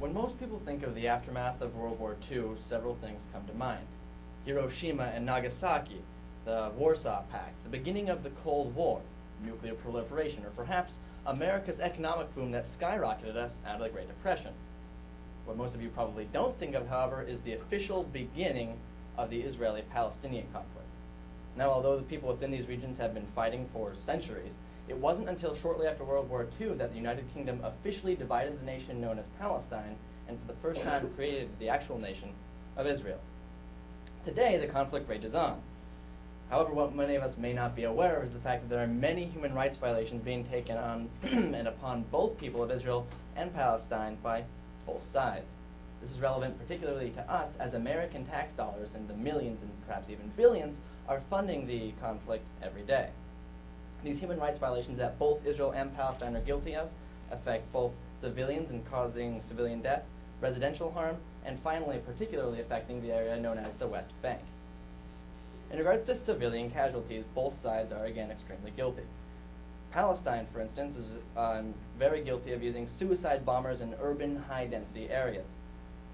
When most people think of the aftermath of World War II, several things come to mind. Hiroshima and Nagasaki, the Warsaw Pact, the beginning of the Cold War, nuclear proliferation, or perhaps America's economic boom that skyrocketed us out of the Great Depression. What most of you probably don't think of, however, is the official beginning of the Israeli-Palestinian conflict. Now, although the people within these regions have been fighting for centuries, it wasn't until shortly after World War II that the United Kingdom officially divided the nation known as Palestine and for the first time created the actual nation of Israel. Today, the conflict rages on. However, what many of us may not be aware of is the fact that there are many human rights violations being taken on and upon both people of Israel and Palestine by both sides. This is relevant particularly to us as American tax dollars in the millions and perhaps even billions are funding the conflict every day. These human rights violations that both Israel and Palestine are guilty of affect both civilians and causing civilian death, residential harm, and finally particularly affecting the area known as the West Bank. In regards to civilian casualties, both sides are again extremely guilty. Palestine, for instance, is very guilty of using suicide bombers in urban high-density areas.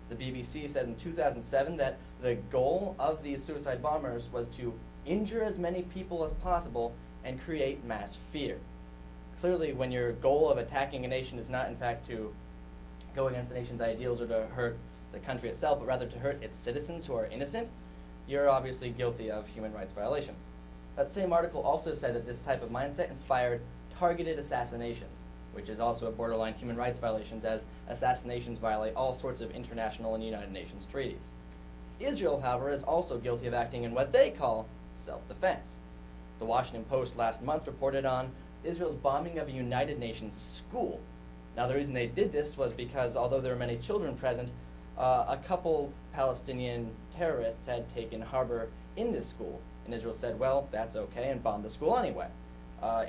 The BBC said in 2007 that the goal of these suicide bombers was to injure as many people as possible and create mass fear. Clearly, when your goal of attacking a nation is not in fact to go against the nation's ideals or to hurt the country itself, but rather to hurt its citizens who are innocent, you're obviously guilty of human rights violations. That same article also said that this type of mindset inspired targeted assassinations, which is also a borderline human rights violations, as assassinations violate all sorts of international and United Nations treaties. Israel, however, is also guilty of acting in what they call self-defense. The Washington Post last month reported on Israel's bombing of a United Nations school. Now, the reason they did this was because although there were many children present, a couple Palestinian terrorists had taken harbor in this school. And Israel said, well, that's okay, and bombed the school anyway,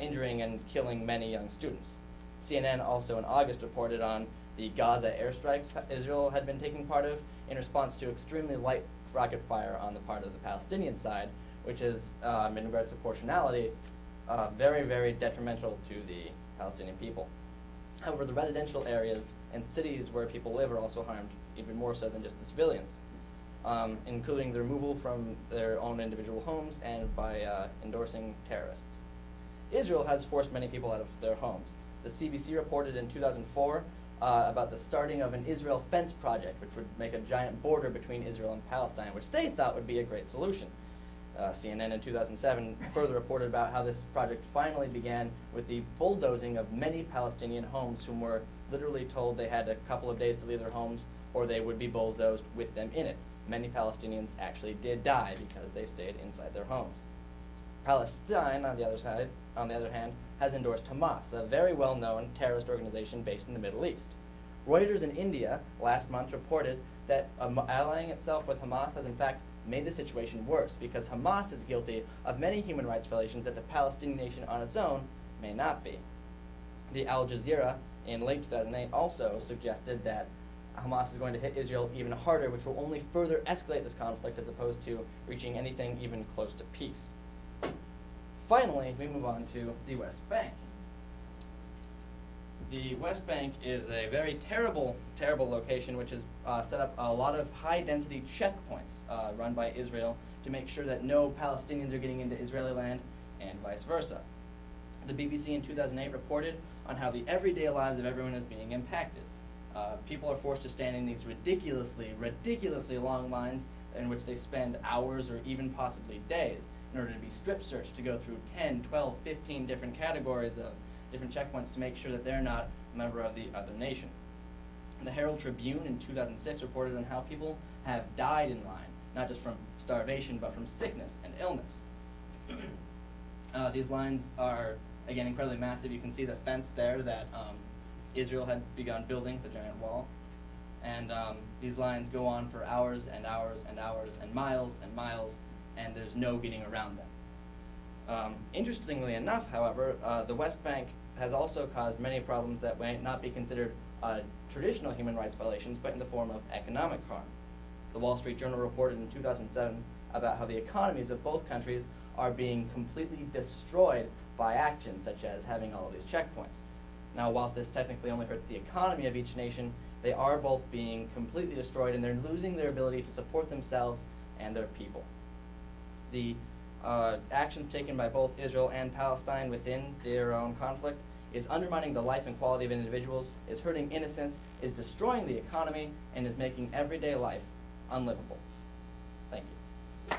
injuring and killing many young students. CNN also in August reported on the Gaza airstrikes Israel had been taking part of in response to extremely light rocket fire on the part of the Palestinian side, which is, in regards to proportionality, very, very detrimental to the Palestinian people. However, the residential areas and cities where people live are also harmed even more so than just the civilians, including the removal from their own individual homes and by endorsing terrorists. Israel has forced many people out of their homes. The CBC reported in 2004 about the starting of an Israel fence project, which would make a giant border between Israel and Palestine, which they thought would be a great solution. CNN in 2007 further reported about how this project finally began with the bulldozing of many Palestinian homes whom were literally told they had a couple of days to leave their homes or they would be bulldozed with them in it. Many Palestinians actually did die because they stayed inside their homes. Palestine, on the other hand, has endorsed Hamas, a very well-known terrorist organization based in the Middle East. Reuters in India last month reported that allying itself with Hamas has in fact made the situation worse because Hamas is guilty of many human rights violations that the Palestinian nation on its own may not be. The Al Jazeera in late 2008 also suggested that Hamas is going to hit Israel even harder, which will only further escalate this conflict as opposed to reaching anything even close to peace. Finally, we move on to the West Bank. The West Bank is a very terrible, terrible location which has set up a lot of high-density checkpoints run by Israel to make sure that no Palestinians are getting into Israeli land and vice versa. The BBC in 2008 reported on how the everyday lives of everyone is being impacted. People are forced to stand in these ridiculously long lines in which they spend hours or even possibly days in order to be strip searched to go through 10, 12, 15 different categories of different checkpoints to make sure that they're not a member of the other nation. The Herald Tribune in 2006 reported on how people have died in line, not just from starvation, but from sickness and illness. These lines are, again, incredibly massive. You can see the fence there that Israel had begun building, the giant wall. And these lines go on for hours and hours and hours and miles, and there's no getting around them. Interestingly enough, however, the West Bank has also caused many problems that might not be considered traditional human rights violations, but in the form of economic harm. The Wall Street Journal reported in 2007 about how the economies of both countries are being completely destroyed by actions such as having all of these checkpoints. Now, whilst this technically only hurts the economy of each nation, they are both being completely destroyed, and they're losing their ability to support themselves and their people. The actions taken by both Israel and Palestine within their own conflict is undermining the life and quality of individuals, is hurting innocence, is destroying the economy, and is making everyday life unlivable. Thank you.